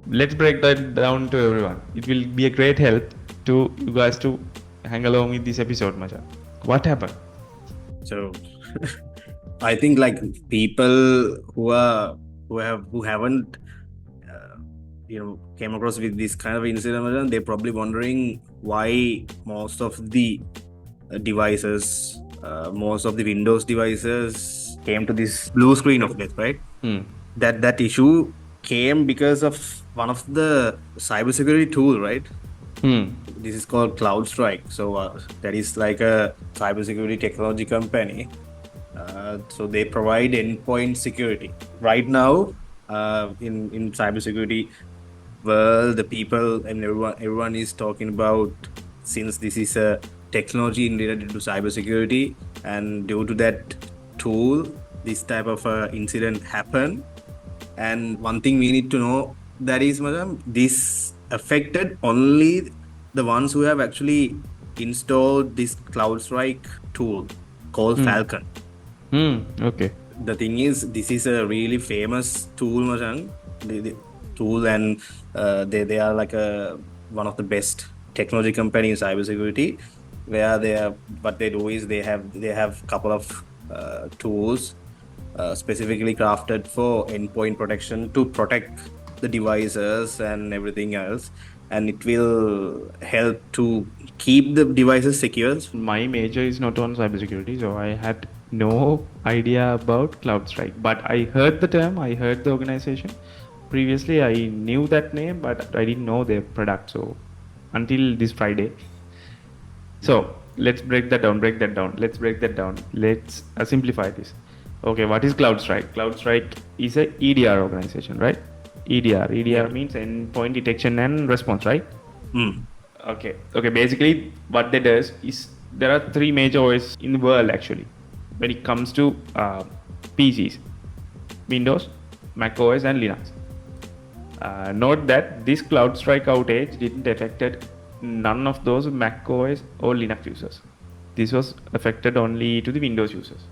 Let's break that down to everyone. It will be a great help to you guys to hang along with this episode, Macha. What happened? So I think like people who haven't came across with this kind of incident, they're probably wondering why most of the devices, most of the Windows devices came to this blue screen of death, right? That issue came because of one of the cybersecurity tool, right? This is called CrowdStrike. So that is like a cybersecurity technology company. So they provide endpoint security. Right now, in cybersecurity world, the people and everyone is talking about, since this is a technology related to cybersecurity, and due to that tool, this type of incident happened. And one thing we need to know, that is, madam, this affected only the ones who have actually installed this CrowdStrike tool called Falcon. Okay. The thing is, this is a really famous tool, madam. The tool, and they are like one of the best technology company in cybersecurity, where what they do is they have couple of tools specifically crafted for endpoint protection to protect the devices and everything else, and it will help to keep the devices secure. My major is not on cybersecurity, so I had no idea about CloudStrike. But I heard the term, I heard the organization. Previously, I knew that name, but I didn't know their product. So until this Friday. So let's break that down. Let's simplify this. Okay, what is CloudStrike? CloudStrike is a EDR organization, right? EDR means endpoint detection and response, right? Okay. Basically, what they does is there are three major OS in the world actually. When it comes to PCs, Windows, Mac OS, and Linux. Note that this CloudStrike outage didn't affect none of those Mac OS or Linux users. This was affected only to the Windows users.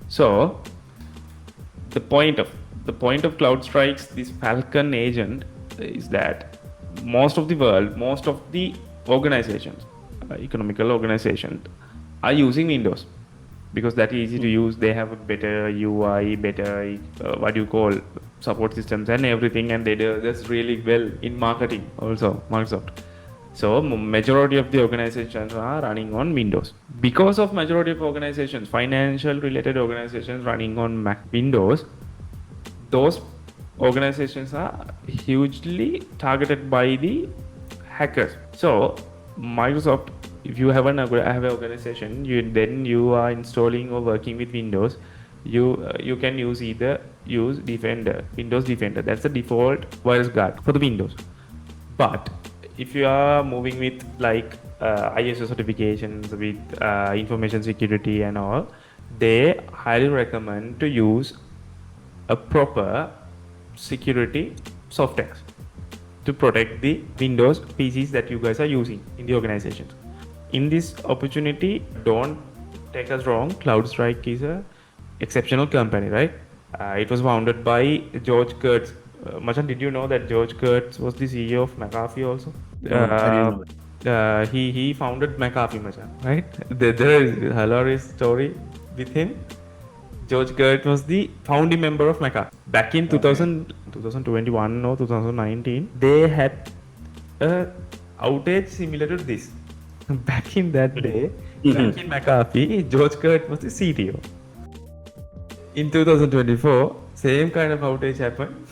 So the point of CloudStrike's this Falcon agent is that most of the organizations, economical organizations, are using Windows because that is easy to use. They have a better UI, better support systems and everything, and they do this really well in marketing also, Microsoft. So majority of the organizations are running on Windows. Because of majority of organizations, financial related organizations running on Mac Windows, those organizations are hugely targeted by the hackers. So Microsoft, if you have an organization, you are installing or working with Windows, you can use Defender, Windows Defender. That's the default virus guard for the Windows. But if you are moving with like ISO certifications with information security and all, they highly recommend to use a proper security software to protect the Windows PCs that you guys are using in the organizations. In this opportunity, don't take us wrong, CloudStrike is a exceptional company, right? It was founded by George Kurtz. Machan, did you know that George Kurtz was the CEO of McAfee also? No, I didn't know that. He founded McAfee, Machan, right? There is a hilarious story with him. George Kurtz was the founding member of McAfee. Back in 2021 or 2019, they had a outage similar to this. Back in that day, back in McAfee, George Kurtz was the CTO. In 2024, same kind of outage happened.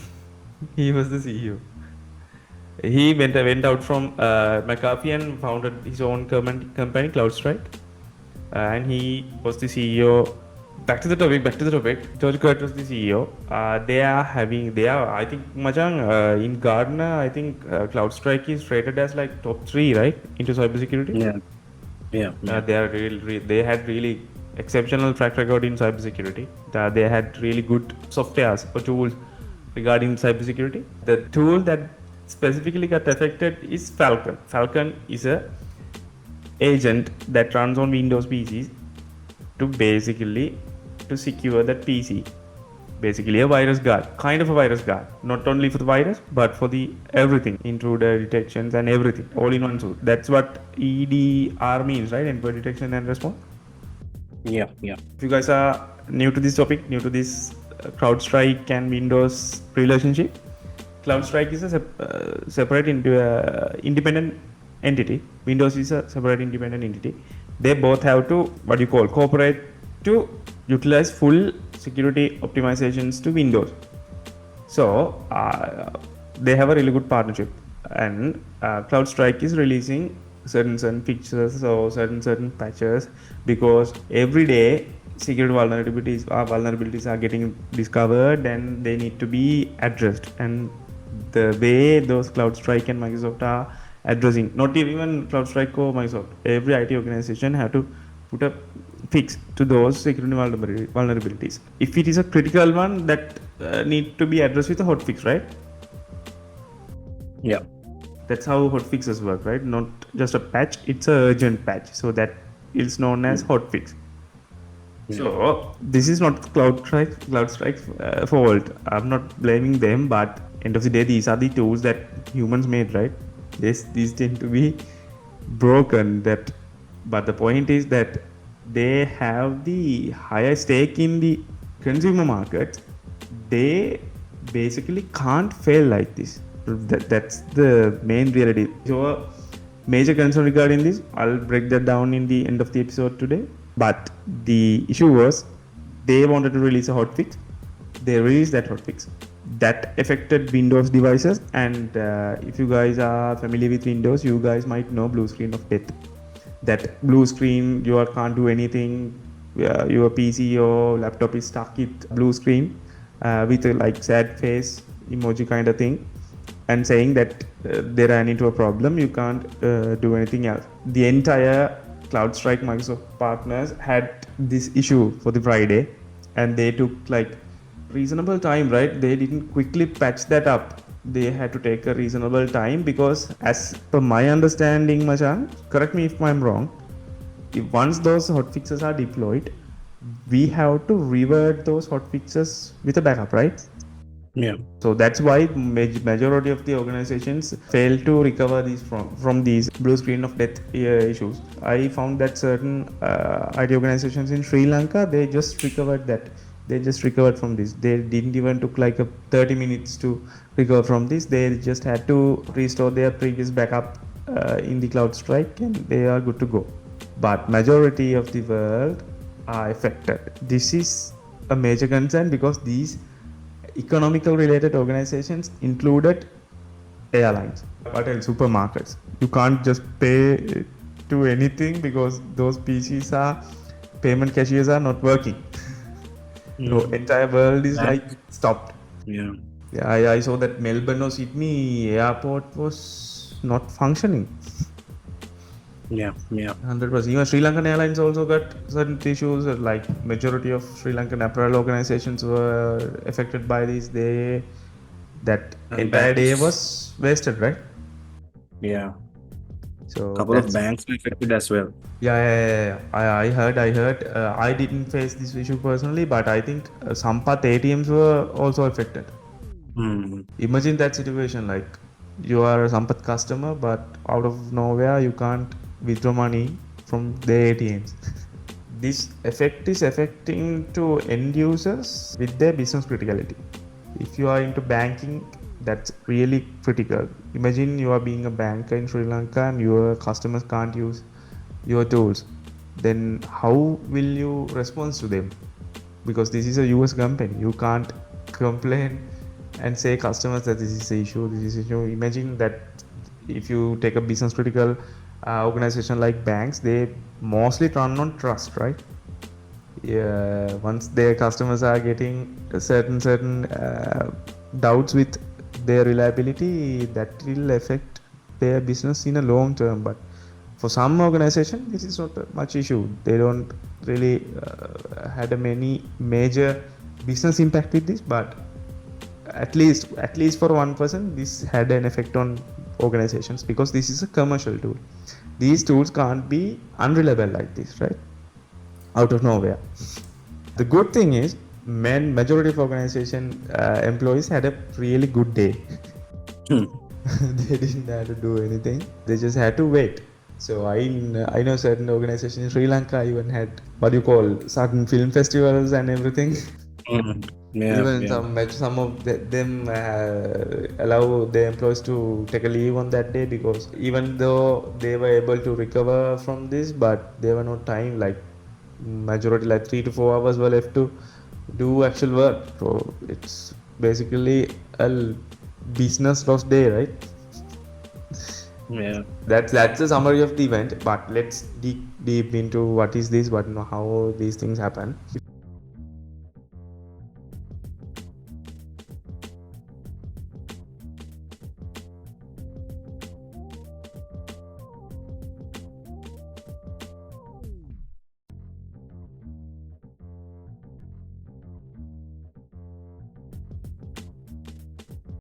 He was the CEO. He went out from McAfee and founded his own company, CloudStrike. And he was the CEO. Back to the topic. George Kurtz was the CEO. I think, Majang, in Gartner, I think CloudStrike is rated as like top 3, right? Into cybersecurity. Yeah. They had really exceptional track record in cybersecurity. They had really good softwares or tools regarding cybersecurity. The tool that specifically got affected is Falcon. Falcon is a agent that runs on Windows PCs to secure that PC. basically a virus guard, kind of a virus guard, not only for the virus but for the everything, intruder detections and everything, all in one suit. That's what EDR means, right? Endpoint detection and response. Yeah, yeah. If you guys are new to this topic, new to this CrowdStrike and Windows relationship, CloudStrike is a separate independent entity. Windows is a separate independent entity. They both have to what you call cooperate to utilize full security optimizations to Windows. So they have a really good partnership, and CloudStrike is releasing certain features or certain patches, because every day security vulnerabilities are getting discovered and they need to be addressed. And the way those CloudStrike and Microsoft are addressing, not even CloudStrike or Microsoft, every IT organization have to put a fix to those security vulnerabilities. If it is a critical one, that need to be addressed with a hotfix, right? Yeah. That's how hotfixes work, right? Not just a patch, it's a urgent patch. So that is known as hotfix. So this is not CloudStrike's fault. I'm not blaming them, but end of the day, these are the tools that humans made, right? These tend to be broken. But the point is that they have the higher stake in the consumer market. They basically can't fail like this. That's the main reality. So major concern regarding this, I'll break that down in the end of the episode today. But the issue was they wanted to release a hotfix. They released that hotfix. That affected Windows devices. And if you guys are familiar with Windows, you guys might know blue screen of death. That blue screen, you can't do anything. Your PC or laptop is stuck with blue screen with a like sad face emoji kind of thing, and saying that they ran into a problem, you can't do anything else. The entire CloudStrike Microsoft partners had this issue for the Friday, and they took like reasonable time, right? They didn't quickly patch that up. They had to take a reasonable time, because as per my understanding, Machan, correct me if I'm wrong, if once those hotfixes are deployed, we have to revert those hotfixes with a backup, right? Yeah. So that's why majority of the organizations fail to recover these from these blue screen of death issues. I found that certain IT organizations in Sri Lanka, they just recovered that. They just recovered from this. They didn't even took like 30 minutes to recover from this. They just had to restore their previous backup in the CloudStrike, and they are good to go. But majority of the world are affected. This is a major concern, because these economical related organizations included airlines, but else supermarkets. You can't just pay to anything, because those PCs are payment cashiers are not working. So entire world is like stopped. Yeah. Yeah, I saw that Melbourne or Sydney airport was not functioning. Yeah. 100%. Even Sri Lankan Airlines also got certain issues. Like majority of Sri Lankan apparel organizations were affected by this. That And entire day banks. was wasted, right? Yeah. So Couple of banks were affected as well. Yeah. I heard. I didn't face this issue personally, but I think Sampath ATMs were also affected. Imagine that situation, like you are a Sampath customer, but out of nowhere you can't withdraw money from the ATMs. This effect is affecting to end users with their business criticality. If you are into banking, that's really critical. Imagine you are being a banker in Sri Lanka and your customers can't use your tools. Then how will you respond to them? Because this is a US company. You can't complain and say customers that this is an issue. Imagine that if you take a business critical organization like banks, they mostly run on trust, right? Yeah, once their customers are getting certain doubts with their reliability, that will affect their business in a long term. But for some organization, this is not much issue. They don't really had a many major business impact with this, but at least for one person, this had an effect on organizations, because this is a commercial tool. These tools can't be unreliable like this, right? Out of nowhere. The good thing is majority of organization employees had a really good day. Hmm. They didn't have to do anything. They just had to wait. So I know certain organizations in Sri Lanka even had what you call certain film festivals and everything. Hmm. Yeah, Even yeah. some of them allow the employees to take a leave on that day, because even though they were able to recover from this, but they were not time, like majority like 3 to 4 hours were left to do actual work. So it's basically a business loss day, right? Yeah. That's a summary of the event, but let's dig deep into what is this, how these things happen.